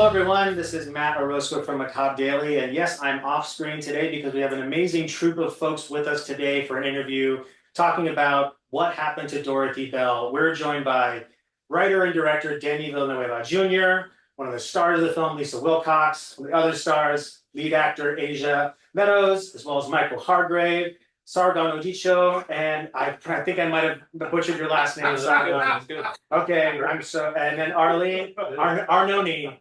everyone. This is Matt Orozco from Macabre Daily. And yes, I'm off screen today because we have an amazing troupe of folks with us today for an interview talking about what happened to Dorothy Bell. We're joined by writer and director Danny Villanueva Jr., one of the stars of the film, Lisa Wilcox, one of the other stars, lead actor Asya Meadows, as well as Michael Hargrove, Sargon Odicho, and I think I might have butchered your last name, Sargon. That's good. Okay, and then Arlene, Arnone,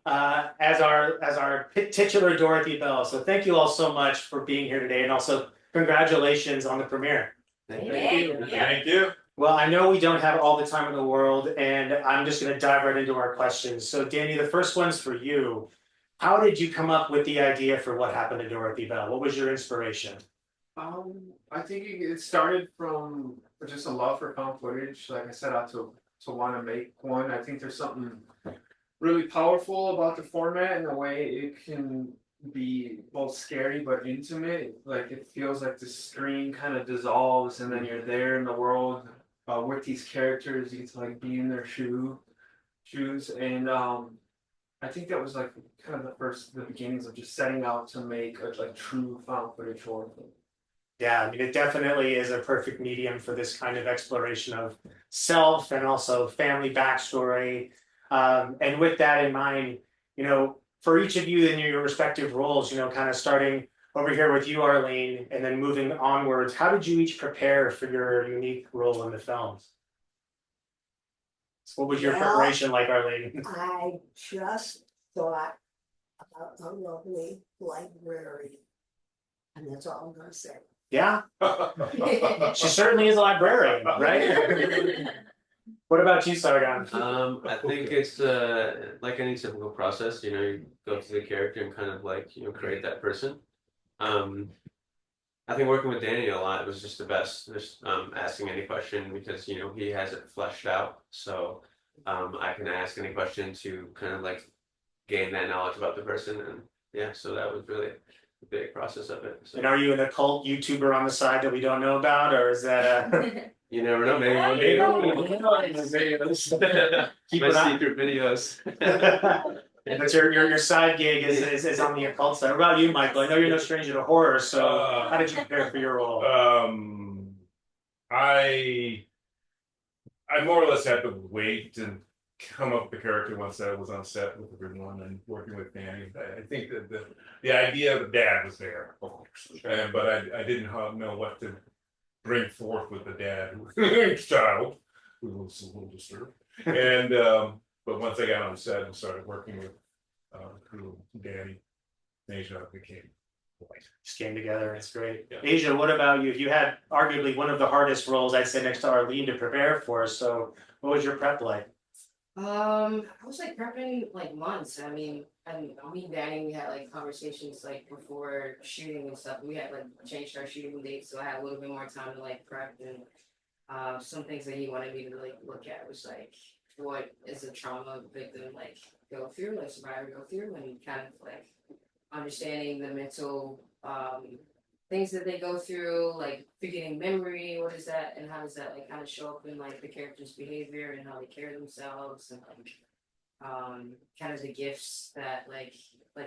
as our titular Dorothy Bell. So thank you all so much for being here today, and also congratulations on the premiere. Thank you. Thank you. Well, I know we don't have all the time in the world, and I'm just going to dive right into our questions. So, Danny, the first one's for you. How did you come up with the idea for What Happened to Dorothy Bell? What was your inspiration? I think it started from just a love for found footage. Like I set out to want to make one. I think there's something really powerful about the format and the way it can be both scary but intimate. Like it feels like the screen kind of dissolves and then you're there in the world with these characters. You get to like be in their shoes. And I think that was like kind of the beginnings of just setting out to make a like true found footage horror film. Yeah, I mean, it definitely is a perfect medium for this kind of exploration of self and also family backstory. And with that in mind, for each of you in your respective roles, kind of starting over here with you, Arlene, and then moving onwards, how did you each prepare for your unique role in the films? So what was your preparation like, Arlene? I just thought about a lovely librarian, and that's all I'm going to say. Yeah, she certainly is a librarian, right? What about you, Sargon? I think it's like any typical process. You go through the character and kind of like create that person. I think working with Danny a lot was just the best. Just asking any question because he has it fleshed out, so I can ask any question to kind of like gain that knowledge about the person, and yeah, so that was really the big process of it. So. And are you an occult YouTuber on the side that we don't know about, or is that a... You never know, maybe one day. Keep My it on. secret videos. But your side gig is on the occult side. What about you, Michael? I know you're no stranger to horror, so how did you prepare for your role? I more or less had to wait and come up with the character once I was on set with everyone and working with Danny. I think that the idea of the dad was there, of course, but I didn't know what to bring forth with the dad child who was a little disturbed. And but once I got on set and started working with crew, Danny, Asya became white. Just came together. It's great. Yeah. Asya, what about you? You had arguably one of the hardest roles, I'd say, next to Arlene to prepare for. So what was your prep like? I was like prepping like months. I mean, and me and Danny, we had like conversations like before shooting and stuff. We had like changed our shooting dates, so I had a little bit more time to like prep. And some things that he wanted me to like look at was like what is a trauma victim like go through, like survivor go through, and kind of like understanding the mental things that they go through, like forgetting memory, what is that, and how does that like kind of show up in like the character's behavior and how they carry themselves, and like kind of the gifts that like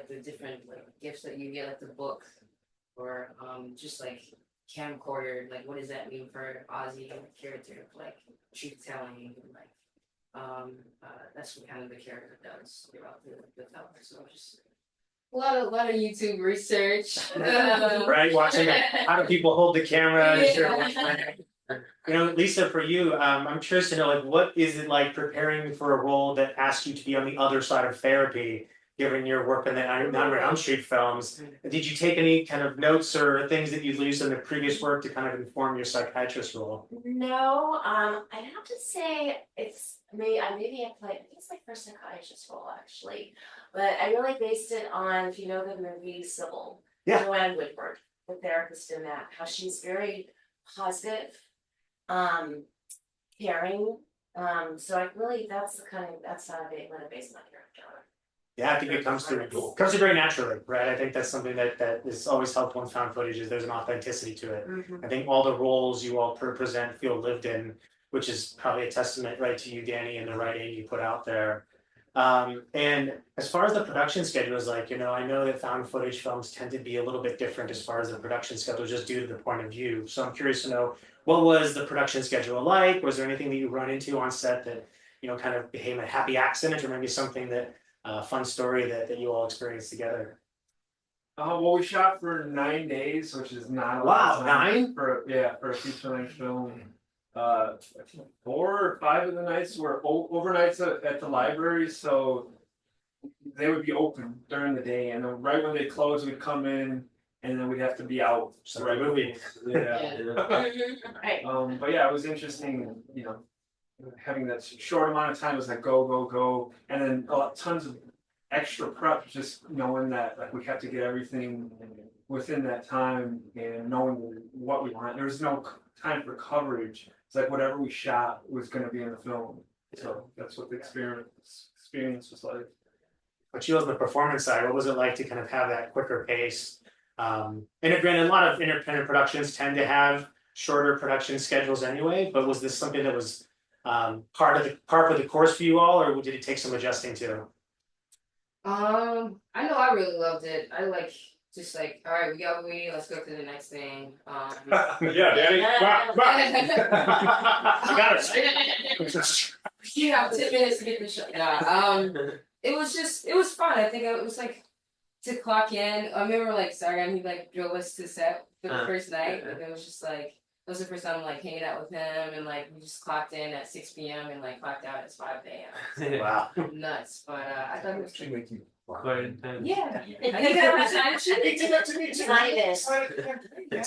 the different like gifts that you get, like the book, or just like camcorder, like what does that mean for Ozzie and the character, like truth telling, and like that's what kind of the character does throughout the film. So just a lot of YouTube research. Right, watching how do people hold the camera? Lisa, for you, I'm curious to know, like, what is it like preparing for a role that asks you to be on the other side of therapy, given your work in the Nightmare on Elm Street films? Did you take any kind of notes or things that you'd used in the previous work to kind of inform your psychiatrist role? No, I'd have to say it's maybe I think it's my first psychiatrist role actually, but I really based it on, if you know the movie Sybil, Yeah. Joanne Woodward, the therapist in that, how she's very positive, caring. So I really that's how I want to base my character on. Yeah, I think it comes through very naturally, right? I think that's something that is always helpful in found footage, is there's an authenticity to it. Mm-hmm. I think all the roles you all present feel lived in, which is probably a testament, right, to you, Danny, and the writing you put out there. And as far as the production schedule is like, I know that found footage films tend to be a little bit different as far as the production schedule, just due to the point of view. So I'm curious to know, what was the production schedule like? Was there anything that you run into on set that, kind of became a happy accident, or maybe something that, fun story that you all experienced together? Well, we shot for 9 days, which is not a Wow, lot of time 9? for a feature-length film. I think 4 or 5 of the nights were overnights at the library, so they would be open during the day, and then right when they close, we'd come in, and then we'd have to be out. So right movie. Yeah. Right. But yeah, it was interesting, having that short amount of time was like go, go, go, and then tons of extra prep, just knowing that like we have to get everything within that time and knowing what we want. There was no time for coverage. It's like whatever we shot was going to be in the film. So that's what the experience was like. But you on the performance side, what was it like to kind of have that quicker pace? And granted, a lot of independent productions tend to have shorter production schedules anyway, but was this something that was part of the course for you all, or did it take some adjusting to? I know I really loved it. I just like, all right, we got what we need, let's go to the next thing. Yeah, Danny. Wow, wow. I got it. You have 10 minutes to get the shot. It was fun. I think it was like to clock in. I remember like Sargon, he like drove us to set for the first night. And it was just like, it was the first time like hanging out with him, and like we just clocked in at 6 p.m. and like clocked out at 5 a.m. Wow. Nuts. But I thought it was Quite intense. yeah. I think that was time to shoot. It's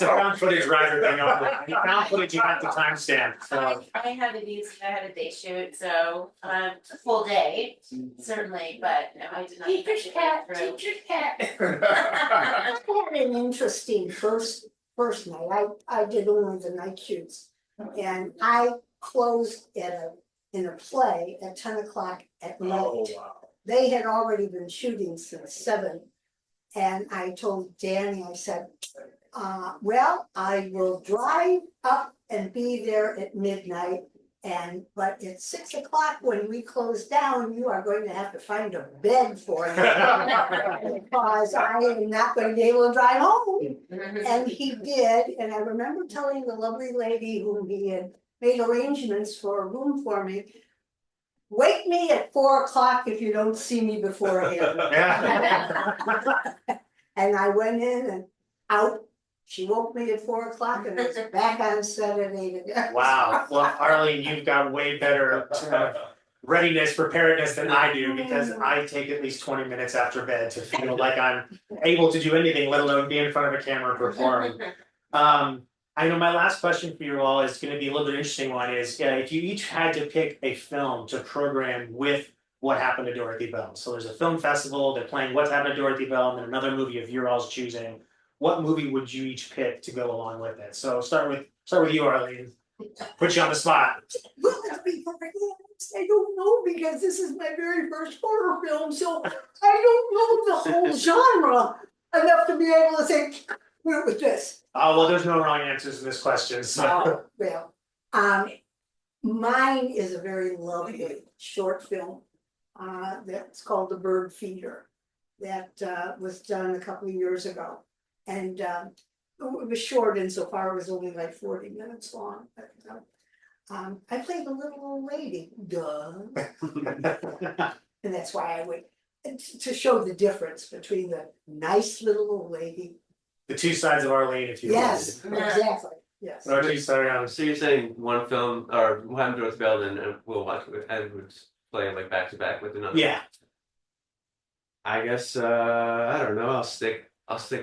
a found footage writer thing. Found footage, you have to timestamp. So I had a day shoot, so a full day, certainly, but no, I did not. Teacher's cat, teacher's cat. I had an interesting first night. I did only the night shoots, and I closed in a play at 10 o'clock at night. Oh, wow. They had already been shooting since 7, and I told Danny, I said, well, I will drive up and be there at midnight, but at 6 o'clock when we close down, you are going to have to find a bed for me because I am not going to be able to drive home. And he did, and I remember telling the lovely lady whom he had made arrangements for a room for me, wake me at 4 o'clock if you don't see me beforehand. yeah. And I went in and out. She woke me at 4 o'clock and I was back on set at 8 again. Wow. Well, Arlene, you've got way better readiness, preparedness than I do, because I take at least 20 minutes after bed to feel like I'm able to do anything, let alone be in front of a camera and perform. I know my last question for you all is going to be a little bit interesting one, is if you each had to pick a film to program with What Happened to Dorothy Bell. So there's a film festival, they're playing What's Happened to Dorothy Bell, and then another movie of your all's choosing. What movie would you each pick to go along with it? So start with you, Arlene. Put you on the spot. Well, to be perfectly honest, I don't know, because this is my very first horror film, so I don't know the whole genre enough to be able to say, where was this? Oh, well, there's no wrong answers in this question. So. Well, mine is a very lovely short film that's called The Bird Feeder, that was done a couple of years ago. And it was short insofar it was only like 40 minutes long. But, I played a little old lady, duh. And that's why I would, to show the difference between the nice little old lady. The two sides of Arlene, if you will. Yes, exactly, yes. What about you, Sargon? So you're saying one film, or What Happened to Dorothy Bell, and we'll watch it with Edwards play like back to back with another. Yeah. I guess I don't know. I'll stick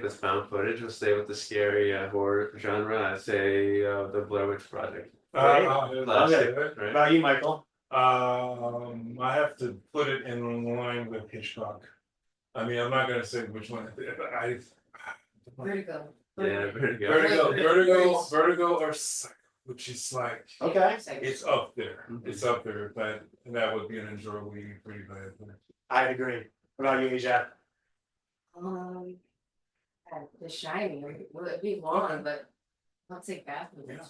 with found footage. We'll stay with the scary horror genre. I'd say the Blair Witch Project. Classic, What right? about you, Michael? I have to put it in line with Hitchcock. I mean, I'm not gonna say which one. Vertigo. Yeah, Vertigo. Vertigo, or Psycho, which is like Okay. it's up there. It's up there, but that would be an enjoyable evening pretty bad. I agree. What about you, Asia? The Shining would be long, but I'll take Bathroom. Yeah.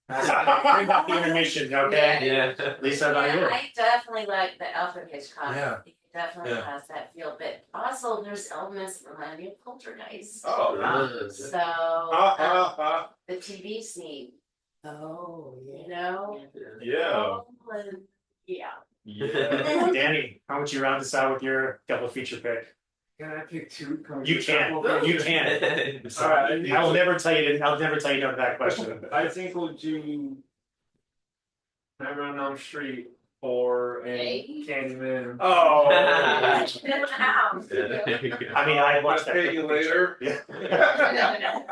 Bring back the intermission, okay? Yeah. Lisa, about you? I definitely like the Alfred Hitchcock. Yeah. It definitely Yeah. has that feel, but also there's elements that remind me of Poltergeist. Oh. So the TV scene, Oh, you know? Yeah. Oh, and- yeah. Yeah. Danny, how would you round this out with your double feature pick? Can I pick two? You can, you can. Alright. I will never tell you, I'll never tell you no to that question. I think we'll do Nightmare on Elm Street or Hey. Candyman. Oh. Wow. I mean, I watched I'll that. pay you later. Yeah.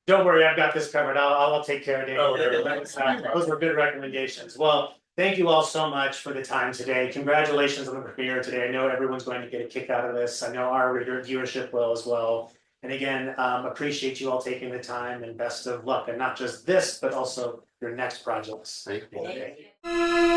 Don't worry, I've got this covered. I'll take care of it. Okay. Those were good recommendations. Well, thank you all so much for the time today. Congratulations on the premiere today. I know everyone's going to get a kick out of this. I know our viewership will as well. And again, appreciate you all taking the time and best of luck. And not just this, but also your next projects. Thank you. Thank you.